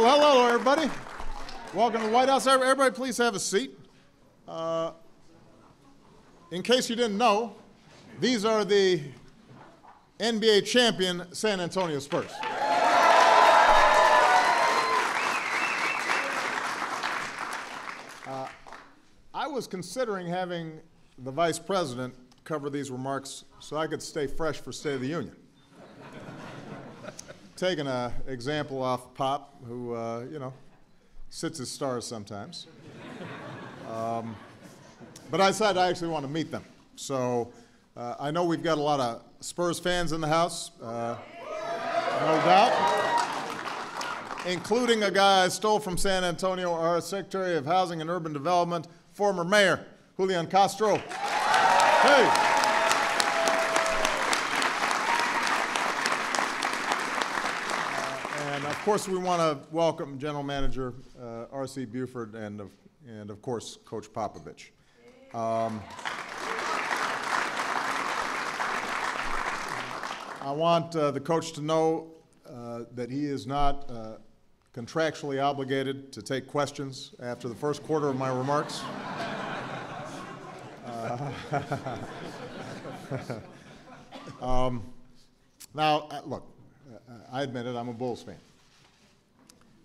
Well, hello, everybody. Welcome to the White House. Everybody, please have a seat. In case you didn't know, these are the NBA champion San Antonio Spurs. I was considering having the Vice President cover these remarks so I could stay fresh for State of the Union. Taking an example off Pop, who, sits his stars sometimes. But I decided I actually want to meet them. So I know we've got a lot of Spurs fans in the house, no doubt, including a guy I stole from San Antonio, our Secretary of Housing and Urban Development, former Mayor Julian Castro. Hey. Of course, we want to welcome General Manager R.C. Buford and of course, Coach Popovich. I want the coach to know that he is not contractually obligated to take questions after the first quarter of my remarks. Now, look, I admit it, I'm a Bulls fan.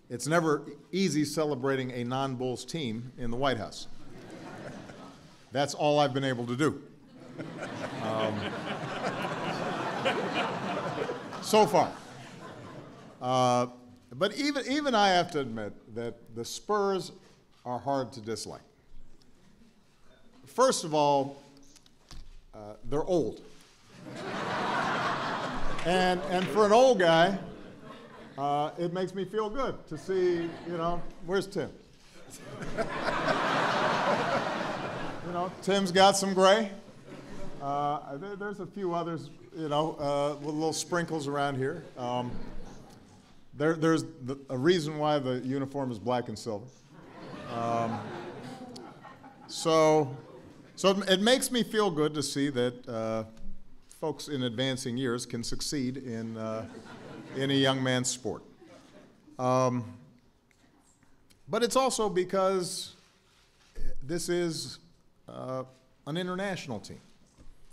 It's never easy celebrating a non-Bulls team in the White House. That's all I've been able to do. So far. But even I have to admit that the Spurs are hard to dislike. First of all, they're old. And for an old guy, it makes me feel good to see, where's Tim? Tim's got some gray. There's a few others, with little sprinkles around here. There's a reason why the uniform is black and silver. So it makes me feel good to see that folks in advancing years can succeed in a young man's sport. But it's also because this is an international team.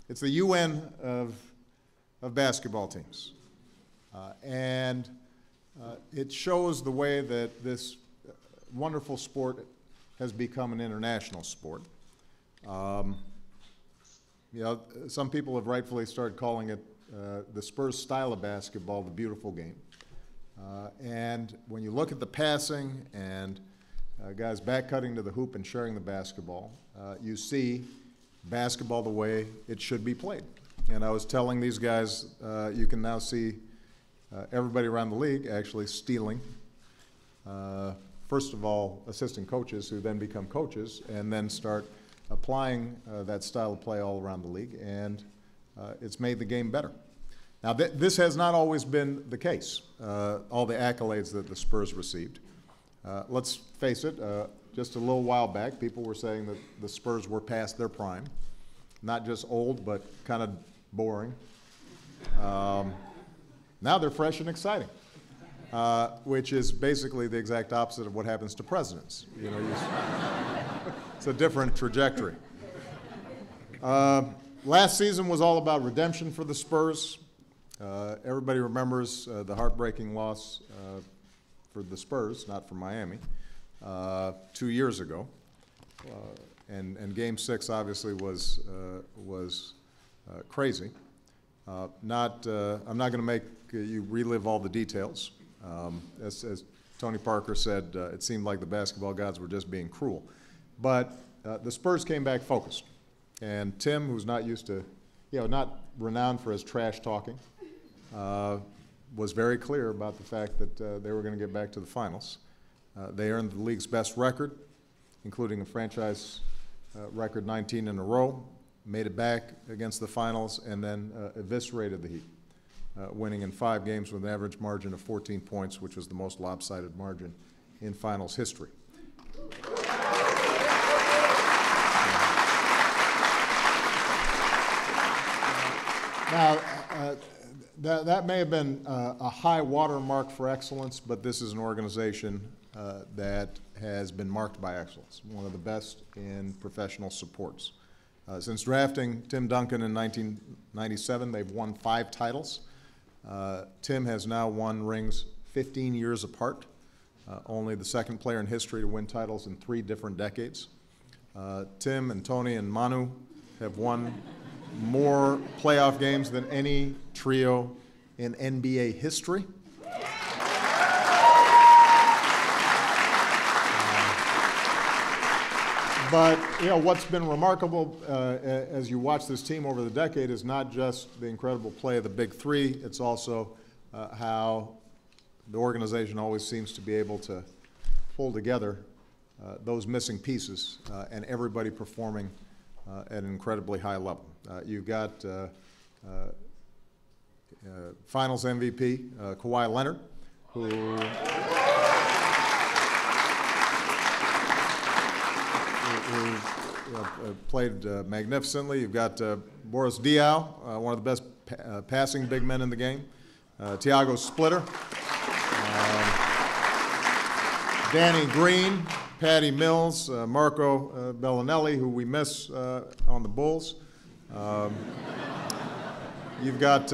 It's the UN of basketball teams. And it shows the way that this wonderful sport has become an international sport. Some people have rightfully started calling it the Spurs style of basketball, the beautiful game. And when you look at the passing and guys back cutting to the hoop and sharing the basketball, you see basketball the way it should be played. And I was telling these guys, you can now see everybody around the league actually stealing, first of all, assistant coaches who then become coaches and then start applying that style of play all around the league, and it's made the game better. Now, this has not always been the case, all the accolades that the Spurs received. Let's face it, just a little while back, people were saying that the Spurs were past their prime, not just old, but kind of boring. Now they're fresh and exciting, which is basically the exact opposite of what happens to presidents. It's a different trajectory. Last season was all about redemption for the Spurs. Everybody remembers the heartbreaking loss for the Spurs, not for Miami, 2 years ago. And Game 6 obviously was crazy. I'm not going to make you relive all the details. As Tony Parker said, it seemed like the basketball gods were just being cruel. But the Spurs came back focused. And Tim, who's not used to, not renowned for his trash talking, was very clear about the fact that they were going to get back to the finals. They earned the league's best record, including a franchise record 19 in a row, made it back against the finals, and then eviscerated the Heat, winning in 5 games with an average margin of 14 points, which was the most lopsided margin in finals history. Now, That may have been a high watermark for excellence, but this is an organization that has been marked by excellence, one of the best in professional supports. Since drafting Tim Duncan in 1997, they've won 5 titles. Tim has now won rings 15 years apart, only the second player in history to win titles in 3 different decades. Tim and Tony and Manu have won more playoff games than any trio in NBA history. But you know what's been remarkable as you watch this team over the decade is not just the incredible play of the big 3. It's also how the organization always seems to be able to pull together those missing pieces and everybody performing at an incredibly high level. You've got Finals MVP Kawhi Leonard, who played magnificently. You've got Boris Diaw, one of the best passing big men in the game. Thiago Splitter, Danny Green, Patty Mills, Marco Bellinelli, who we miss on the Bulls. You've got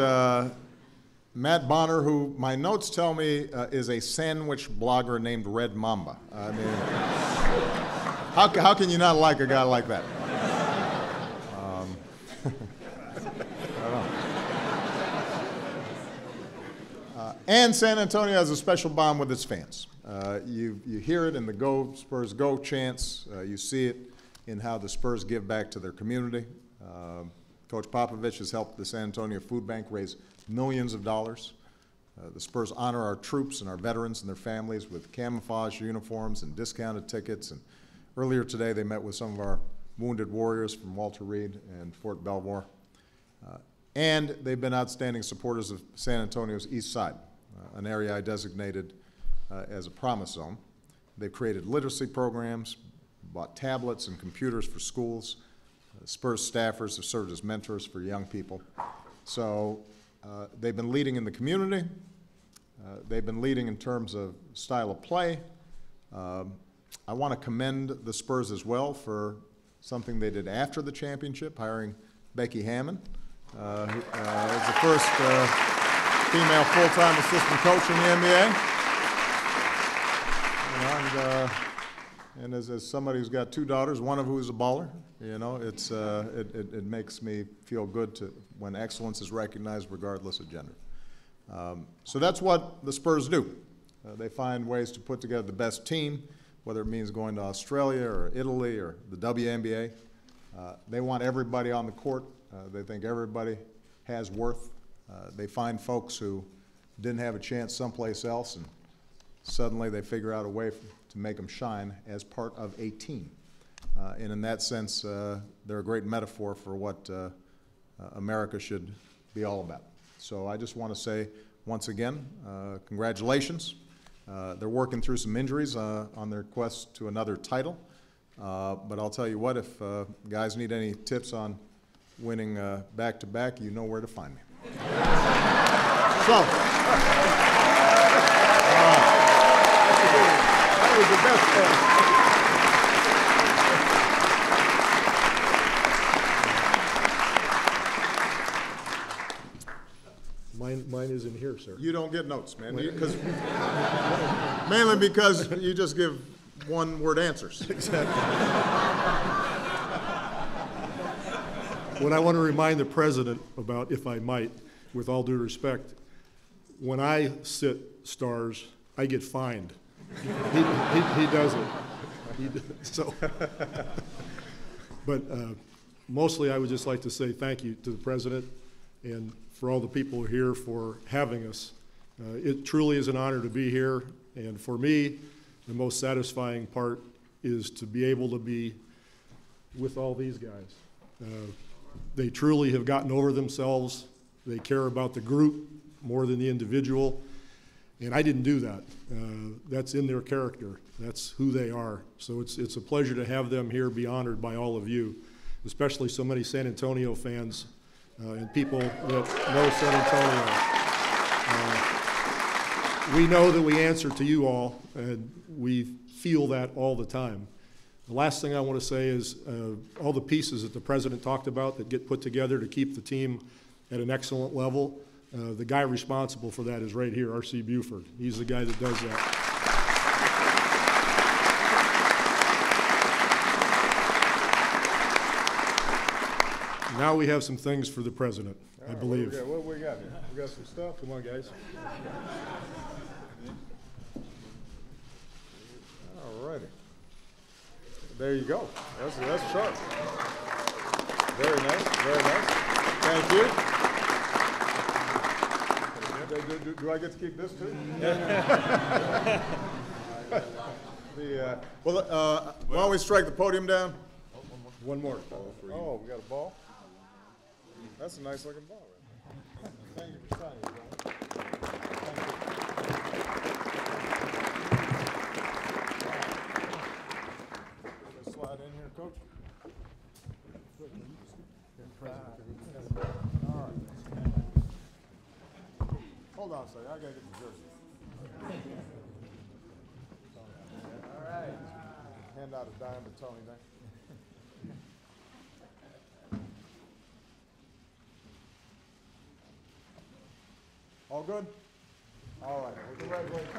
Matt Bonner, who my notes tell me is a sandwich blogger named Red Mamba. I mean, how can you not like a guy like that? I don't know. And San Antonio has a special bond with its fans. You hear it in the Go Spurs Go chants. You see it in how the Spurs give back to their community. Coach Popovich has helped the San Antonio Food Bank raise millions of dollars. The Spurs honor our troops and our veterans and their families with camouflage uniforms and discounted tickets. And earlier today, they met with some of our wounded warriors from Walter Reed and Fort Belvoir. And they've been outstanding supporters of San Antonio's East Side, an area I designated as a promise zone. They've created literacy programs, bought tablets and computers for schools. Spurs staffers have served as mentors for young people. So they've been leading in the community. They've been leading in terms of style of play. I want to commend the Spurs as well for something they did after the championship, hiring Becky Hammon, who is the first female full-time assistant coach in the NBA. And as somebody who's got 2 daughters, one of who is a baller, you know, it makes me feel good when excellence is recognized regardless of gender. So that's what the Spurs do. They find ways to put together the best team, whether it means going to Australia or Italy or the WNBA. They want everybody on the court. They think everybody has worth. They find folks who didn't have a chance someplace else, and suddenly they figure out a way to make them shine as part of a team. And in that sense, they're a great metaphor for what America should be all about. So I just want to say, once again, congratulations. They're working through some injuries on their quest to another title. But I'll tell you what, if guys need any tips on winning back-to-back, you know where to find me. So, that was the best one. Mine is in here, sir. You don't get notes, man. Mainly because you just give one-word answers. Exactly. What I want to remind the president about, if I might, with all due respect, when I sit stars, I get fined. He doesn't. So, but mostly I would just like to say thank you to the president and for all the people here for having us. It truly is an honor to be here, and for me, the most satisfying part is to be able to be with all these guys. They truly have gotten over themselves. They care about the group more than the individual, and I didn't do that. That's in their character. That's who they are. So it's a pleasure to have them here, be honored by all of you, especially so many San Antonio fans and people that know San Antonio. We know that we answer to you all, and we feel that all the time. The last thing I want to say is all the pieces that the president talked about that get put together to keep the team at an excellent level, the guy responsible for that is right here, R.C. Buford. He's the guy that does that. Now we have some things for the president, I believe. What we got here? We got some stuff. Come on, guys. All righty. There you go. That's sharp. Very nice. Very nice. Thank you. Do I get to keep this too? Why don't we strike the podium down? One more. Oh, we got a ball? That's a nice looking ball right there. Thank you for signing it, John. Let's slide in here, Coach. All right. Hold on a second. I gotta get the jersey. All right. Hand out a dime to Tony then. All good? All right. Well, congratulations.